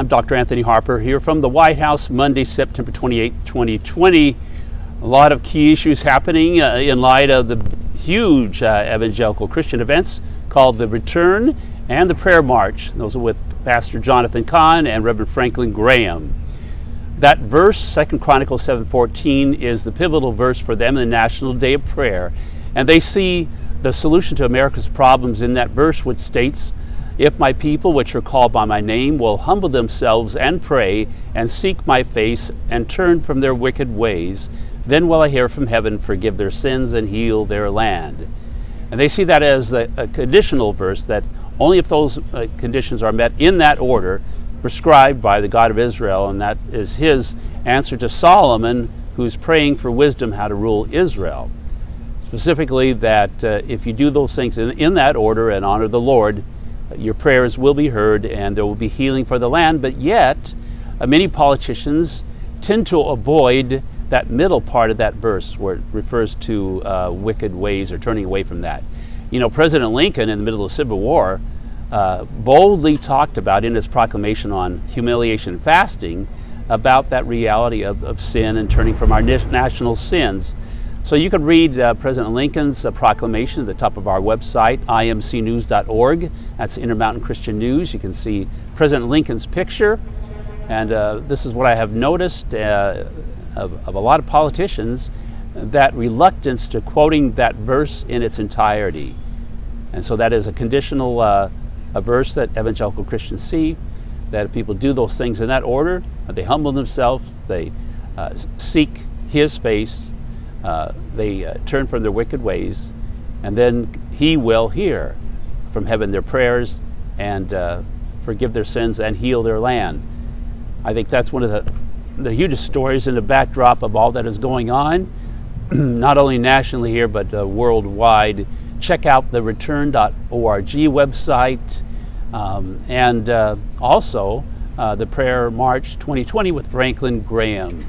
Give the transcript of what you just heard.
I'm Dr. Anthony Harper here from the White House, Monday, September 28, 2020. A lot of key issues happening in light of the huge evangelical Christian events called the Return and the Prayer March. Those are with Pastor Jonathan Kahn and Reverend Franklin Graham. That verse, 2 Chronicles 7:14, is the pivotal verse for them in the National Day of Prayer. And they see the solution to America's problems in that verse, which states, "If my people, which are called by my name, will humble themselves and pray and seek my face and turn from their wicked ways, then will I hear from heaven, forgive their sins, and heal their land." And they see that as a conditional verse, that only if those conditions are met in that order prescribed by the God of Israel, and that is his answer to Solomon, who's praying for wisdom how to rule Israel. Specifically that if you do those things in that order and honor the Lord, your prayers will be heard and there will be healing for the land. But yet, many politicians tend to avoid that middle part of that verse where it refers to wicked ways or turning away from that. You know, President Lincoln in the middle of the Civil War boldly talked about in his proclamation on humiliation and fasting about that reality of sin and turning from our national sins. So you can read President Lincoln's proclamation at the top of our website, imcnews.org. That's InterMountain Christian News. You can see President Lincoln's picture. And this is what I have noticed of a lot of politicians, that reluctance to quoting that verse in its entirety. And so that is a conditional a verse that evangelical Christians see, that if people do those things in that order, they humble themselves, they seek his face, they turn from their wicked ways, and then he will hear from heaven their prayers and forgive their sins and heal their land. I think that's one of the hugest stories in the backdrop of all that is going on, not only nationally here, but worldwide. Check out the return.org website, and also the Prayer March 2020 with Franklin Graham.